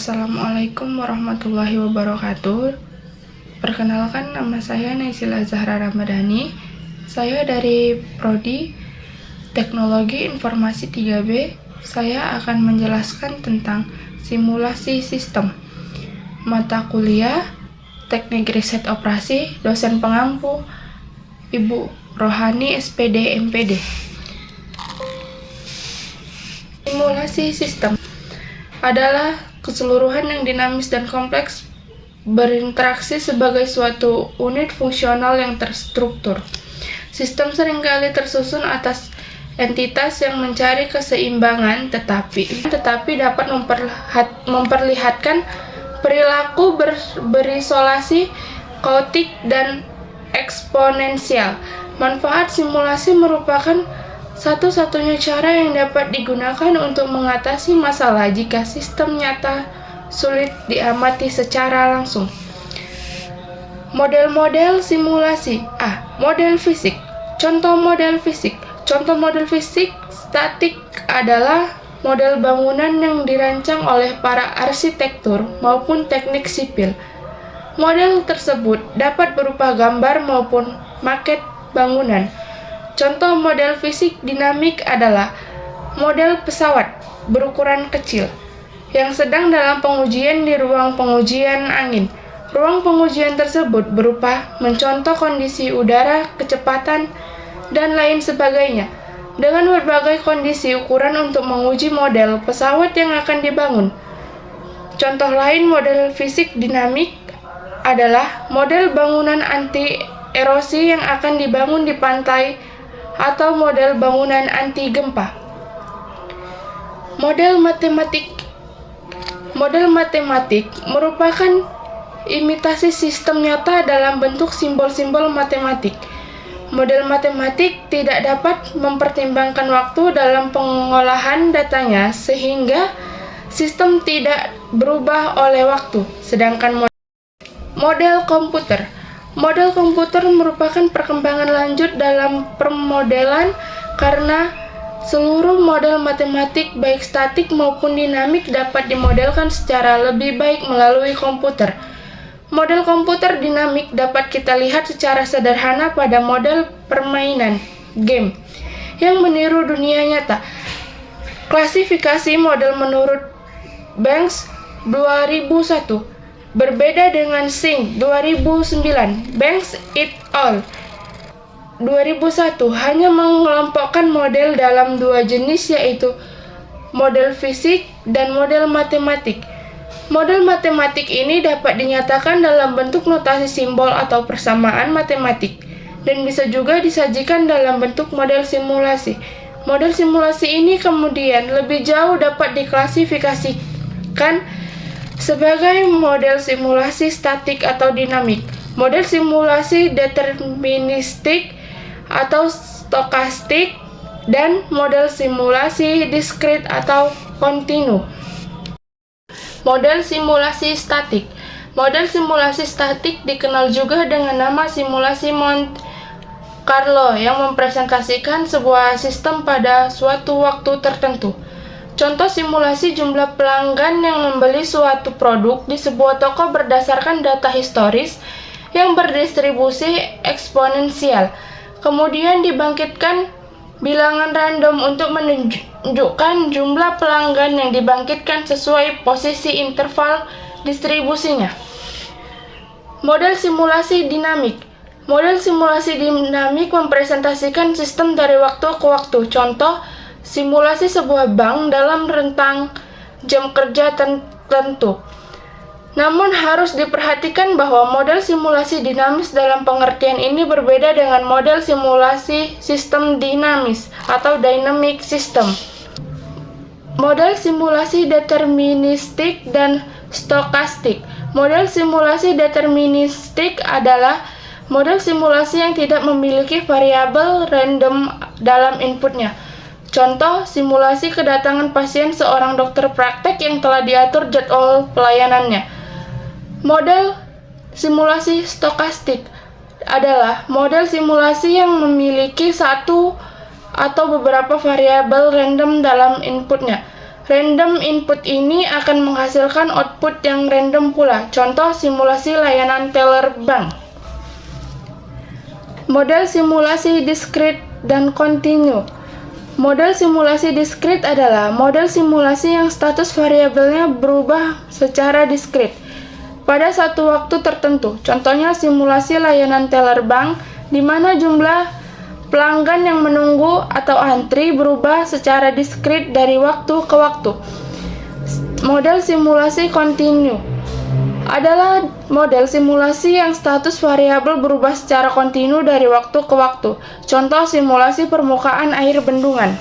Assalamualaikum warahmatullahi wabarakatuh. Perkenalkan, nama saya Naysila Zahra Ramadhani. Saya dari Prodi Teknologi Informasi 3B. Saya akan menjelaskan tentang simulasi sistem. Mata kuliah Teknik Riset Operasi, dosen pengampu Ibu Rohani SPD MPD. Simulasi sistem adalah keseluruhan yang dinamis dan kompleks berinteraksi sebagai suatu unit fungsional yang terstruktur. Sistem seringkali tersusun atas entitas yang mencari keseimbangan, tetapi dapat memperlihatkan perilaku berisolasi, kaotik, dan eksponensial. Manfaat simulasi merupakan satu-satunya cara yang dapat digunakan untuk mengatasi masalah jika sistem nyata sulit diamati secara langsung. Model-model simulasi. Model fisik. Contoh model fisik. Contoh model fisik statik adalah model bangunan yang dirancang oleh para arsitektur maupun teknik sipil. Model tersebut dapat berupa gambar maupun maket bangunan. Contoh model fisik dinamik adalah model pesawat berukuran kecil yang sedang dalam pengujian di ruang pengujian angin. Ruang pengujian tersebut berupa mencontoh kondisi udara, kecepatan, dan lain sebagainya, dengan berbagai kondisi ukuran untuk menguji model pesawat yang akan dibangun. Contoh lain model fisik dinamik adalah model bangunan anti-erosi yang akan dibangun di pantai atau model bangunan anti gempa. Model matematik merupakan imitasi sistem nyata dalam bentuk simbol-simbol matematik. Model matematik tidak dapat mempertimbangkan waktu dalam pengolahan datanya sehingga sistem tidak berubah oleh waktu. Sedangkan model komputer merupakan perkembangan lanjut dalam permodelan karena seluruh model matematik baik statik maupun dinamik dapat dimodelkan secara lebih baik melalui komputer. Model komputer dinamik dapat kita lihat secara sederhana pada model permainan game yang meniru dunia nyata. Klasifikasi model menurut Banks 2001 berbeda dengan Singh 2009. Banks et al. 2001 hanya mengelompokkan model dalam dua jenis, yaitu model fisik dan model matematik. Model matematik ini dapat dinyatakan dalam bentuk notasi simbol atau persamaan matematik dan bisa juga disajikan dalam bentuk model simulasi. Model simulasi ini kemudian lebih jauh dapat diklasifikasikan sebagai model simulasi statik atau dinamik, model simulasi deterministik atau stokastik, dan model simulasi diskrit atau kontinu. Model simulasi statik. Model simulasi statik dikenal juga dengan nama simulasi Monte Carlo yang mempresentasikan sebuah sistem pada suatu waktu tertentu. Contoh simulasi jumlah pelanggan yang membeli suatu produk di sebuah toko berdasarkan data historis yang berdistribusi eksponensial. Kemudian dibangkitkan bilangan random untuk menunjukkan jumlah pelanggan yang dibangkitkan sesuai posisi interval distribusinya. Model simulasi dinamik. Model simulasi dinamik mempresentasikan sistem dari waktu ke waktu. Contoh simulasi sebuah bank dalam rentang jam kerja tertentu. Namun harus diperhatikan bahwa model simulasi dinamis dalam pengertian ini berbeda dengan model simulasi sistem dinamis atau dynamic system. Model simulasi deterministik dan stokastik. Model simulasi deterministik adalah model simulasi yang tidak memiliki variabel random dalam inputnya. Contoh, simulasi kedatangan pasien seorang dokter praktek yang telah diatur jadwal pelayanannya. Model simulasi stokastik adalah model simulasi yang memiliki satu atau beberapa variabel random dalam inputnya. Random input ini akan menghasilkan output yang random pula. Contoh simulasi layanan teller bank. Model simulasi discrete dan continue. Model simulasi discrete adalah model simulasi yang status variabelnya berubah secara diskrit pada satu waktu tertentu. Contohnya simulasi layanan teller bank, di mana jumlah pelanggan yang menunggu atau antri berubah secara diskrit dari waktu ke waktu. Model simulasi continue adalah model simulasi yang status variabel berubah secara kontinu dari waktu ke waktu. Contoh simulasi permukaan air bendungan.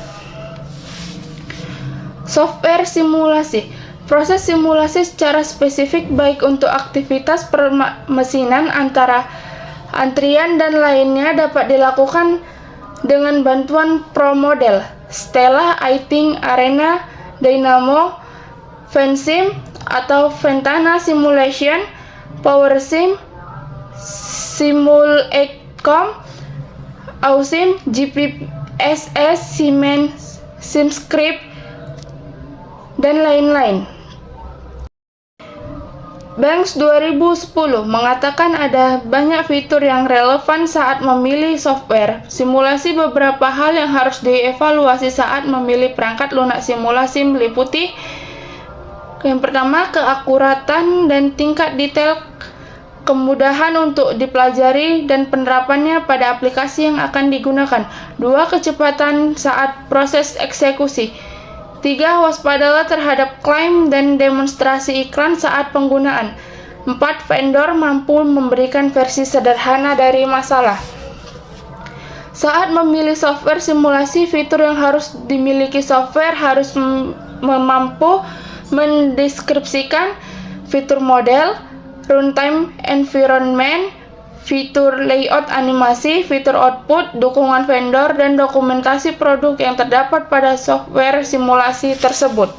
Software simulasi. Proses simulasi secara spesifik baik untuk aktivitas permesinan antara antrian dan lainnya dapat dilakukan dengan bantuan ProModel, Stella, iThink, Arena, Dynamo, Vensim atau Ventana Simulation, PowerSim, Simulacom, Ausim, GPSS, Siemens, SimScript, dan lain-lain. Banks 2010 mengatakan ada banyak fitur yang relevan saat memilih software simulasi. Beberapa hal yang harus dievaluasi saat memilih perangkat lunak simulasi meliputi: yang pertama, keakuratan dan tingkat detail, kemudahan untuk dipelajari dan penerapannya pada aplikasi yang akan digunakan. 2. Kecepatan saat proses eksekusi. 3. Waspadalah terhadap klaim dan demonstrasi iklan saat penggunaan. 4. Vendor mampu memberikan versi sederhana dari masalah. Saat memilih software simulasi, fitur yang harus dimiliki software harus mampu mendeskripsikan fitur model, runtime environment, fitur layout animasi, fitur output, dukungan vendor, dan dokumentasi produk yang terdapat pada software simulasi tersebut.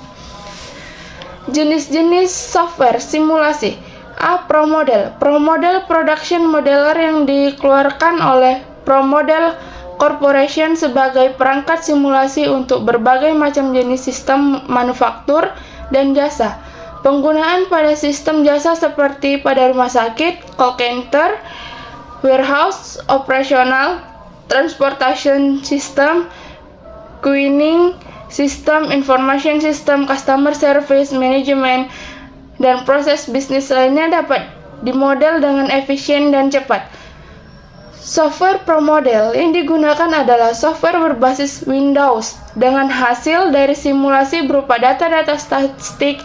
Jenis-jenis software simulasi. A. ProModel. ProModel production modeler yang dikeluarkan oleh ProModel Corporation sebagai perangkat simulasi untuk berbagai macam jenis sistem manufaktur dan jasa. Penggunaan pada sistem jasa seperti pada rumah sakit, call center, warehouse, operasional, transportation system, queuing system, information system, customer service management, dan proses bisnis lainnya dapat dimodel dengan efisien dan cepat. Software ProModel yang digunakan adalah software berbasis Windows dengan hasil dari simulasi berupa data-data statistik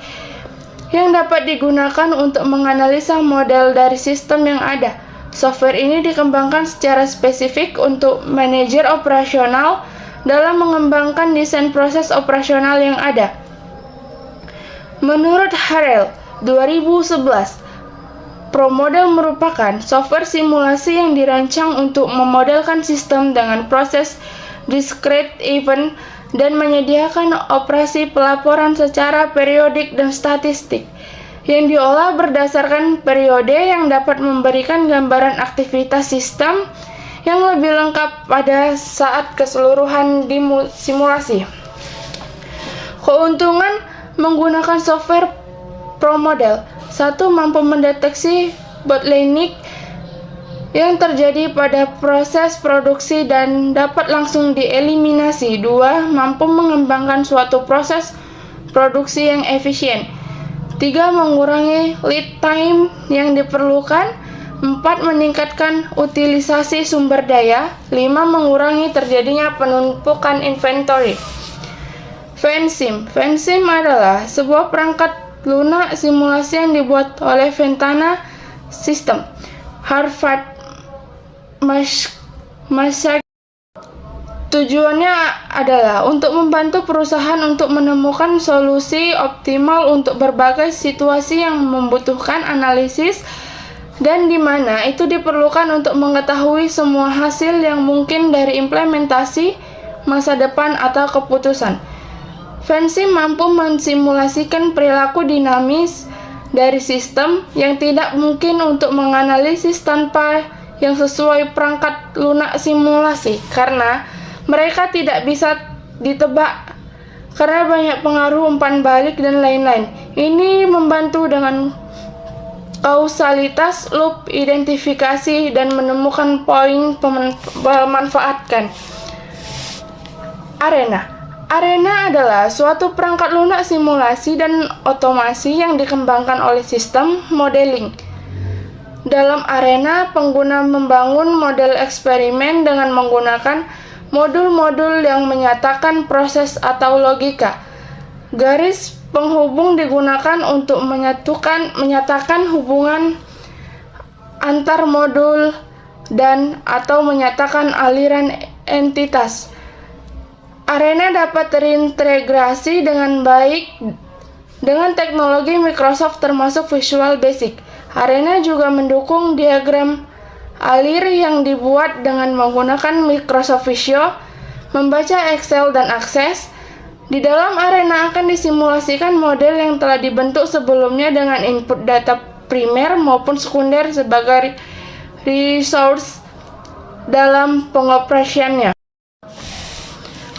yang dapat digunakan untuk menganalisa model dari sistem yang ada. Software ini dikembangkan secara spesifik untuk manajer operasional dalam mengembangkan desain proses operasional yang ada. Menurut Harrell, 2011, ProModel merupakan software simulasi yang dirancang untuk memodelkan sistem dengan proses discrete event dan menyediakan operasi pelaporan secara periodik dan statistik yang diolah berdasarkan periode yang dapat memberikan gambaran aktivitas sistem yang lebih lengkap pada saat keseluruhan simulasi. Keuntungan menggunakan software ProModel. 1. Mampu mendeteksi bottleneck yang terjadi pada proses produksi dan dapat langsung dieliminasi. 2. Mampu mengembangkan suatu proses produksi yang efisien. 3. Mengurangi lead time yang diperlukan. 4. Meningkatkan utilisasi sumber daya. 5. Mengurangi terjadinya penumpukan inventory. Vensim. Vensim adalah sebuah perangkat lunak simulasi yang dibuat oleh Ventana System, Harvard, Massachusetts. Tujuannya adalah untuk membantu perusahaan untuk menemukan solusi optimal untuk berbagai situasi yang membutuhkan analisis dan di mana itu diperlukan untuk mengetahui semua hasil yang mungkin dari implementasi, masa depan, atau keputusan. Vensim mampu mensimulasikan perilaku dinamis dari sistem yang tidak mungkin untuk menganalisis tanpa yang sesuai perangkat lunak simulasi karena mereka tidak bisa ditebak karena banyak pengaruh umpan balik dan lain-lain. Ini membantu dengan kausalitas, loop, identifikasi, dan menemukan poin pemanfaatkan. Arena adalah suatu perangkat lunak simulasi dan otomasi yang dikembangkan oleh sistem modeling. Dalam arena, pengguna membangun model eksperimen dengan menggunakan modul-modul yang menyatakan proses atau logika. Garis penghubung digunakan untuk menyatakan hubungan antar modul dan atau menyatakan aliran entitas. Arena dapat terintegrasi dengan baik dengan teknologi Microsoft termasuk Visual Basic. Arena juga mendukung diagram alir yang dibuat dengan menggunakan Microsoft Visio, membaca Excel dan Access. Di dalam Arena akan disimulasikan model yang telah dibentuk sebelumnya dengan input data primer maupun sekunder sebagai resource dalam pengoperasiannya.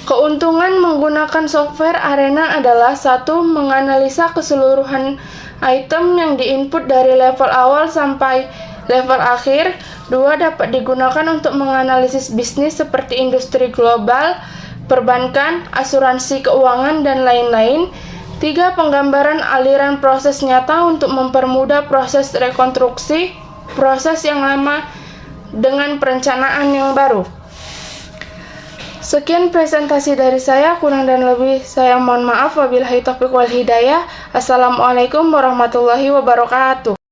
Keuntungan menggunakan software Arena adalah: 1. Menganalisa keseluruhan item yang diinput dari level awal sampai level akhir. 2. Dapat digunakan untuk menganalisis bisnis seperti industri global, perbankan, asuransi keuangan, dan lain-lain. 3. Penggambaran aliran proses nyata untuk mempermudah proses rekonstruksi proses yang lama dengan perencanaan yang baru. Sekian presentasi dari saya, kurang dan lebih saya mohon maaf. Wabillahi taufiq wal hidayah. Assalamualaikum warahmatullahi wabarakatuh.